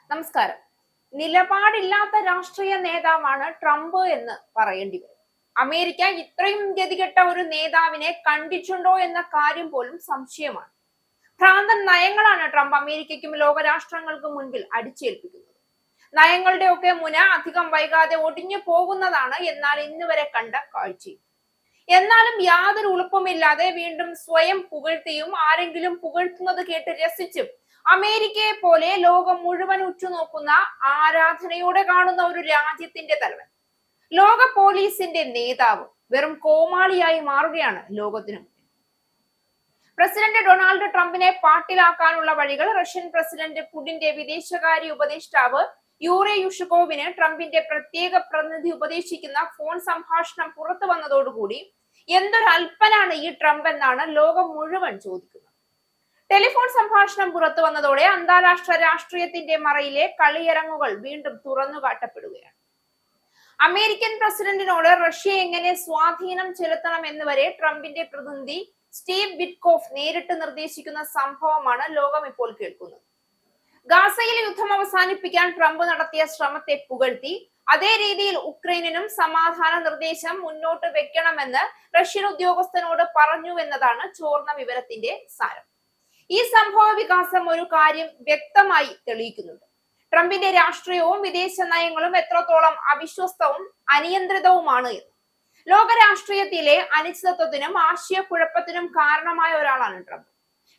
നമസ്കാരം. നിലപാടില്ലാത്ത രാഷ്ട്രീയ നേതാവാണ് ട്രംപ് എന്ന് പറയേണ്ടി വരും. അമേരിക്ക ഇത്രയും ഗതികെട്ട ഒരു നേതാവിനെ കണ്ടിട്ടുണ്ടോ എന്ന കാര്യം പോലും സംശയമാണ്. ഭ്രാന്തൻ നയങ്ങളാണ് ട്രംപ് അമേരിക്കയ്ക്കും ലോകരാഷ്ട്രങ്ങൾക്കും മുൻപിൽ അടിച്ചേൽപ്പിക്കുന്നത്. നയങ്ങളുടെ ഒക്കെ മുന അധികം വൈകാതെ ഒടിഞ്ഞു പോകുന്നതാണ് എന്നാൽ ഇന്ന് വരെ കണ്ട കാഴ്ചയും. എന്നാലും യാതൊരു ഉളുപ്പുമില്ലാതെ വീണ്ടും സ്വയം പുകഴ്ത്തിയും ആരെങ്കിലും പുകഴ്ത്തുന്നത് കേട്ട് രസിച്ചും അമേരിക്കയെ പോലെ ലോകം മുഴുവൻ ഉറ്റുനോക്കുന്ന ആരാധനയോടെ കാണുന്ന ഒരു രാജ്യത്തിന്റെ തലവൻ, ലോക പോലീസിന്റെ നേതാവ് വെറും കോമാളിയായി മാറുകയാണ് ലോകത്തിനു മുന്നിൽ. പ്രസിഡന്റ് ഡൊണാൾഡ് ട്രംപിനെ പാട്ടിലാക്കാനുള്ള വഴികൾ റഷ്യൻ പ്രസിഡന്റ് പുടിന്റെ വിദേശകാര്യ ഉപദേഷ്ടാവ് യൂറി യുഷകോവിന് ട്രംപിന്റെ പ്രത്യേക പ്രതിനിധി ഉപദേശിക്കുന്ന ഫോൺ സംഭാഷണം പുറത്തു വന്നതോടുകൂടി എന്തൊരു അല്പനാണ് ഈ ട്രംപ് എന്നാണ് ലോകം മുഴുവൻ ചോദിക്കുന്നത്. ടെലിഫോൺ സംഭാഷണം പുറത്തു വന്നതോടെ അന്താരാഷ്ട്ര രാഷ്ട്രീയത്തിന്റെ മറയിലെ കളിയരങ്ങുകൾ വീണ്ടും തുറന്നു കാട്ടപ്പെടുകയാണ്. അമേരിക്കൻ പ്രസിഡന്റിനോട് റഷ്യ എങ്ങനെ സ്വാധീനം ചെലുത്തണം എന്നുവരെ ട്രംപിന്റെ പ്രതിനിധി സ്റ്റീവ് വിറ്റ്കോഫ് നേരിട്ട് നിർദ്ദേശിക്കുന്ന സംഭവമാണ് ലോകം ഇപ്പോൾ കേൾക്കുന്നത്. ഗാസയിൽ യുദ്ധം അവസാനിപ്പിക്കാൻ ട്രംപ് നടത്തിയ ശ്രമത്തെ പുകഴ്ത്തി അതേ രീതിയിൽ ഉക്രൈനിനും സമാധാന നിർദ്ദേശം മുന്നോട്ട് വെക്കണമെന്ന് റഷ്യൻ ഉദ്യോഗസ്ഥനോട് പറഞ്ഞു എന്നതാണ് ചോർന്ന വിവരത്തിന്റെ സാരം. ഈ സംഭവ വികാസം ഒരു കാര്യം വ്യക്തമായി തെളിയിക്കുന്നുണ്ട്. ട്രംപിന്റെ രാഷ്ട്രീയവും വിദേശ നയങ്ങളും എത്രത്തോളം അവിശ്വസ്തവും അനിയന്ത്രിതവുമാണ് എന്ന്. ലോക രാഷ്ട്രീയത്തിലെ അനിശ്ചിതത്വത്തിനും ആശയക്കുഴപ്പത്തിനും കാരണമായ ഒരാളാണ് ട്രംപ്.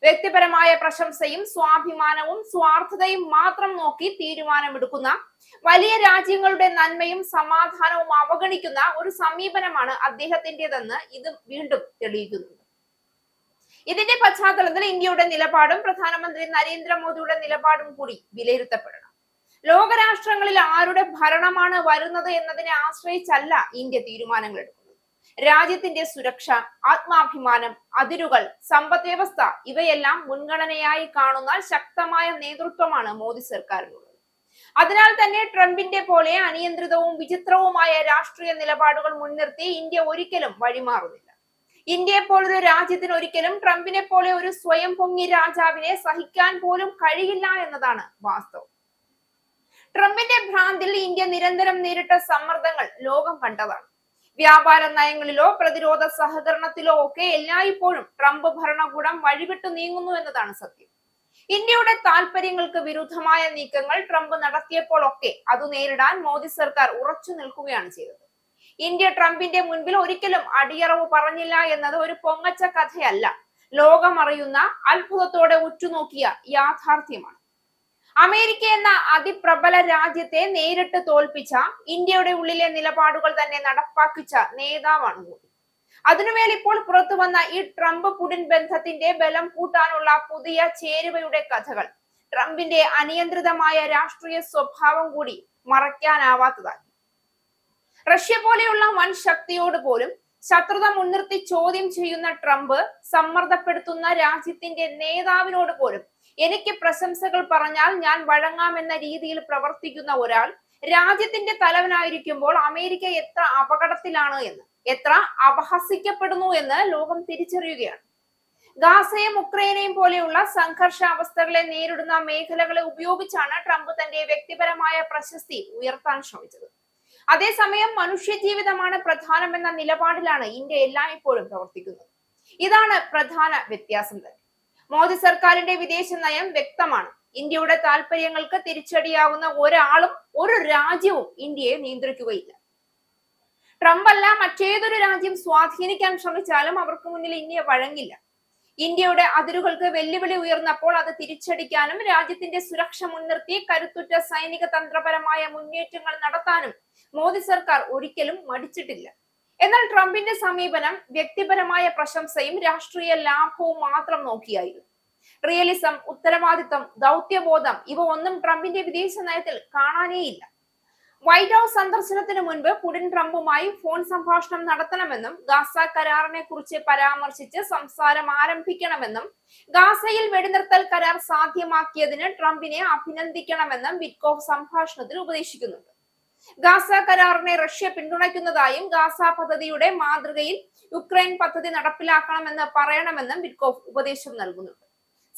വ്യക്തിപരമായ പ്രശംസയും സ്വാഭിമാനവും സ്വാർത്ഥതയും മാത്രം നോക്കി തീരുമാനമെടുക്കുന്ന, വലിയ രാജ്യങ്ങളുടെ നന്മയും സമാധാനവും അവഗണിക്കുന്ന ഒരു സമീപനമാണ് അദ്ദേഹത്തിൻ്റെതെന്ന് ഇത് വീണ്ടും തെളിയിക്കുന്നുണ്ട്. ഇതിന്റെ പശ്ചാത്തലത്തിൽ ഇന്ത്യയുടെ നിലപാടും പ്രധാനമന്ത്രി നരേന്ദ്രമോദിയുടെ നിലപാടും കൂടി വിലയിരുത്തപ്പെടണം. ലോകരാഷ്ട്രങ്ങളിൽ ആരുടെ ഭരണമാണ് വരുന്നത് എന്നതിനെ ആശ്രയിച്ചല്ല ഇന്ത്യ തീരുമാനങ്ങൾ എടുക്കുന്നത്. രാജ്യത്തിന്റെ സുരക്ഷ, ആത്മാഭിമാനം, അതിരുകൾ, സമ്പദ് വ്യവസ്ഥ ഇവയെല്ലാം മുൻഗണനയായി കാണുന്ന ശക്തമായ നേതൃത്വമാണ് മോദി സർക്കാരിനുള്ളത്. അതിനാൽ തന്നെ ട്രംപിന്റെ പോലെ അനിയന്ത്രിതവും വിചിത്രവുമായ രാഷ്ട്രീയ നിലപാടുകൾ മുൻനിർത്തി ഇന്ത്യ ഒരിക്കലും വഴിമാറുന്നില്ല. ഇന്ത്യയെ പോലൊരു രാജ്യത്തിന് ഒരിക്കലും ട്രംപിനെ പോലെ ഒരു സ്വയം പൊങ്ങി രാജാവിനെ സഹിക്കാൻ പോലും കഴിയില്ല എന്നതാണ് വാസ്തവം. ട്രംപിന്റെ ഭ്രാന്തിൽ ഇന്ത്യ നിരന്തരം നേരിട്ട സമ്മർദ്ദങ്ങൾ ലോകം കണ്ടതാണ്. വ്യാപാര നയങ്ങളിലോ പ്രതിരോധ സഹകരണത്തിലോ ഒക്കെ എല്ലായ്പ്പോഴും ട്രംപ് ഭരണകൂടം വഴിവിട്ടു നീങ്ങുന്നു എന്നതാണ് സത്യം. ഇന്ത്യയുടെ താല്പര്യങ്ങൾക്ക് വിരുദ്ധമായ നീക്കങ്ങൾ ട്രംപ് നടത്തിയപ്പോഴൊക്കെ അത് നേരിടാൻ മോദി സർക്കാർ ഉറച്ചു നിൽക്കുകയാണ് ചെയ്തത്. ഇന്ത്യ ട്രംപിന്റെ മുൻപിൽ ഒരിക്കലും അടിയറവ് പറഞ്ഞില്ല എന്നത് ഒരു പൊങ്ങച്ച കഥയല്ല, ലോകമറിയുന്ന, അത്ഭുതത്തോടെ ഉറ്റുനോക്കിയ യാഥാർത്ഥ്യമാണ്. അമേരിക്ക എന്ന അതിപ്രബല രാജ്യത്തെ നേരിട്ട് തോൽപ്പിച്ച, ഇന്ത്യയുടെ ഉള്ളിലെ നിലപാടുകൾ തന്നെ നടപ്പാക്കിച്ച നേതാവാണ് മോദി. അതിനുമേൽ ഇപ്പോൾ പുറത്തു വന്ന ഈ ട്രംപ് പുടിൻ ബന്ധത്തിന്റെ ബലം കൂട്ടാനുള്ള പുതിയ ചേരുവയുടെ കഥകൾ ട്രംപിന്റെ അനിയന്ത്രിതമായ രാഷ്ട്രീയ സ്വഭാവം കൂടി മറയ്ക്കാനാവാത്തതായി. റഷ്യ പോലെയുള്ള വൻ ശക്തിയോട് പോലും ശത്രുത മുൻനിർത്തി ചോദ്യം ചെയ്യുന്ന ട്രംപ് സമ്മർദ്ദപ്പെടുത്തുന്ന രാജ്യത്തിന്റെ നേതാവിനോട് പോലും എനിക്ക് പ്രശംസകൾ പറഞ്ഞാൽ ഞാൻ വഴങ്ങാമെന്ന രീതിയിൽ പ്രവർത്തിക്കുന്ന ഒരാൾ രാജ്യത്തിന്റെ തലവനായിരിക്കുമ്പോൾ അമേരിക്ക എത്ര അപകടത്തിലാണ് എന്ന്, എത്ര അപഹസിക്കപ്പെടുന്നു എന്ന് ലോകം തിരിച്ചറിയുകയാണ്. ഗാസയും ഉക്രൈനെയും പോലെയുള്ള സംഘർഷാവസ്ഥകളെ നേരിടുന്ന മേഖലകളെ ഉപയോഗിച്ചാണ് ട്രംപ് തന്റെ വ്യക്തിപരമായ പ്രശസ്തി ഉയർത്താൻ ശ്രമിച്ചത്. അതേസമയം മനുഷ്യജീവിതമാണ് പ്രധാനമെന്ന നിലപാടിലാണ് ഇന്ത്യ എല്ലായ്പ്പോഴും പ്രവർത്തിക്കുന്നത്. ഇതാണ് പ്രധാന വ്യത്യാസം തന്നെ. മോദി സർക്കാരിന്റെ വിദേശ നയം വ്യക്തമാണ്. ഇന്ത്യയുടെ താല്പര്യങ്ങൾക്ക് തിരിച്ചടിയാവുന്ന ഒരാളും ഒരു രാജ്യവും ഇന്ത്യയെ നിയന്ത്രിക്കുകയില്ല. ട്രംപ് അല്ല മറ്റേതൊരു രാജ്യം സ്വാധീനിക്കാൻ ശ്രമിച്ചാലും അവർക്ക് മുന്നിൽ ഇന്ത്യ വഴങ്ങില്ല. ഇന്ത്യയുടെ അതിരുകൾക്ക് വെല്ലുവിളി ഉയർന്നപ്പോൾ അത് തിരിച്ചടിക്കാനും രാജ്യത്തിന്റെ സുരക്ഷ മുൻനിർത്തി കരുത്തുറ്റ സൈനിക തന്ത്രപരമായ മുന്നേറ്റങ്ങൾ നടത്താനും മോദി സർക്കാർ ഒരിക്കലും മടിച്ചിട്ടില്ല. എന്നാൽ ട്രംപിന്റെ സമീപനം വ്യക്തിപരമായ പ്രശംസയും രാഷ്ട്രീയ ലാഭവും മാത്രം നോക്കിയായിരുന്നു. റിയലിസം, ഉത്തരവാദിത്തം, ദൗത്യബോധം ഇവ ഒന്നും ട്രംപിന്റെ വിദേശ നയത്തിൽ കാണാനേയില്ല. വൈറ്റ് ഹൌസ് സന്ദർശനത്തിന് മുൻപ് പുടിൻ ട്രംപുമായി ഫോൺ സംഭാഷണം നടത്തണമെന്നും ഗാസ കരാറിനെ കുറിച്ച് പരാമർശിച്ച് സംസാരം ആരംഭിക്കണമെന്നും ഗാസയിൽ വെടിനിർത്തൽ കരാർ സാധ്യമാക്കിയതിന് ട്രംപിനെ അഭിനന്ദിക്കണമെന്നും വിറ്റ്കോഫ് സംഭാഷണത്തിൽ ഉപദേശിക്കുന്നുണ്ട്. ഗാസ കരാറിനെ റഷ്യ പിന്തുണയ്ക്കുന്നതായും ഗാസ പദ്ധതിയുടെ മാതൃകയിൽ യുക്രൈൻ പദ്ധതി നടപ്പിലാക്കണമെന്ന് പറയണമെന്നും വിറ്റ്കോഫ് ഉപദേശം നൽകുന്നുണ്ട്.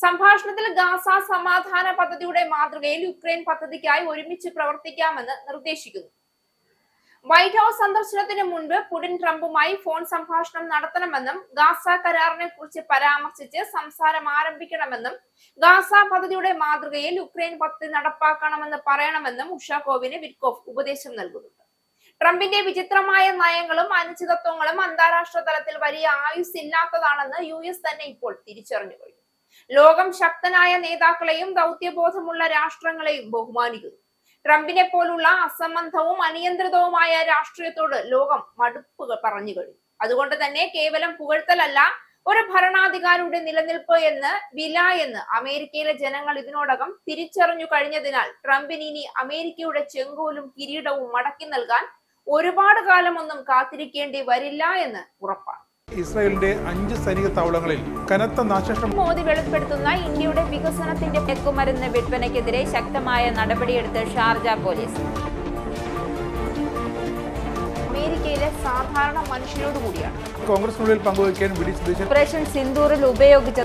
സംഭാഷണത്തിൽ ഗാസ സമാധാന പദ്ധതിയുടെ മാതൃകയിൽ യുക്രൈൻ പദ്ധതിക്കായി ഒരുമിച്ച് പ്രവർത്തിക്കാമെന്ന് നിർദ്ദേശിക്കുന്നു. വൈറ്റ് ഹൌസ് സന്ദർശനത്തിന് മുൻപ് പുടിൻ ട്രംപുമായി ഫോൺ സംഭാഷണം നടത്തണമെന്നും ഗാസ കരാറിനെ കുറിച്ച് പരാമർശിച്ച് സംസാരം ആരംഭിക്കണമെന്നും ഗാസ പദ്ധതിയുടെ മാതൃകയിൽ യുക്രൈൻ പദ്ധതി നടപ്പാക്കണമെന്ന് പറയണമെന്നും ഉഷാകോവിന് വിറ്റ്കോഫ് ഉപദേശം നൽകുന്നുണ്ട്. ട്രംപിന്റെ വിചിത്രമായ നയങ്ങളും അനിശ്ചിതത്വങ്ങളും അന്താരാഷ്ട്ര തലത്തിൽ വലിയ ആയുസ് ഇല്ലാത്തതാണെന്ന് US തന്നെ ഇപ്പോൾ തിരിച്ചറിഞ്ഞു കഴിഞ്ഞു. ലോകം ശക്തനായ നേതാക്കളെയും ദൗത്യബോധമുള്ള രാഷ്ട്രങ്ങളെയും ബഹുമാനിക്കുന്നു. ട്രംപിനെ പോലുള്ള അസംബന്ധവും അനിയന്ത്രിതവുമായ രാഷ്ട്രീയത്തോട് ലോകം മടുപ്പ് പറഞ്ഞു കഴിഞ്ഞു. അതുകൊണ്ട് തന്നെ കേവലം പുകഴ്ത്തലല്ല ഒരു ഭരണാധികാരിയുടെ നിലനിൽപ്പ് എന്ന് വില എന്ന് അമേരിക്കയിലെ ജനങ്ങൾ ഇതിനോടകം തിരിച്ചറിഞ്ഞു കഴിഞ്ഞതിനാൽ ട്രംപിന് ഇനി അമേരിക്കയുടെ ചെങ്കോലും കിരീടവും മടക്കി നൽകാൻ ഒരുപാട് കാലമൊന്നും കാത്തിരിക്കേണ്ടി വരില്ല എന്ന് ഉറപ്പാണ്. ഇസ്രായേലിന്റെ 5 സൈനിക താവളങ്ങളിൽ കനത്ത നാശനഷ്ടം. മോദി വെളിപ്പെടുത്തുന്ന ഇന്ത്യയുടെ വികസനത്തിന്റെ മയക്കുമരുന്ന് വിൽപ്പനയ്ക്കെതിരെ ശക്തമായ നടപടിയെടുത്ത് ഷാർജ പോലീസ്. അമേരിക്കയിലെ സാധാരണ മനുഷ്യരോട് കൂടിയാണ് കോൺഗ്രസിനുള്ളിൽ പങ്കുവയ്ക്കാൻ വി ഡി സതീശൻ ഓപ്പറേഷൻ സിന്ദൂറിൽ ഉപയോഗിച്ച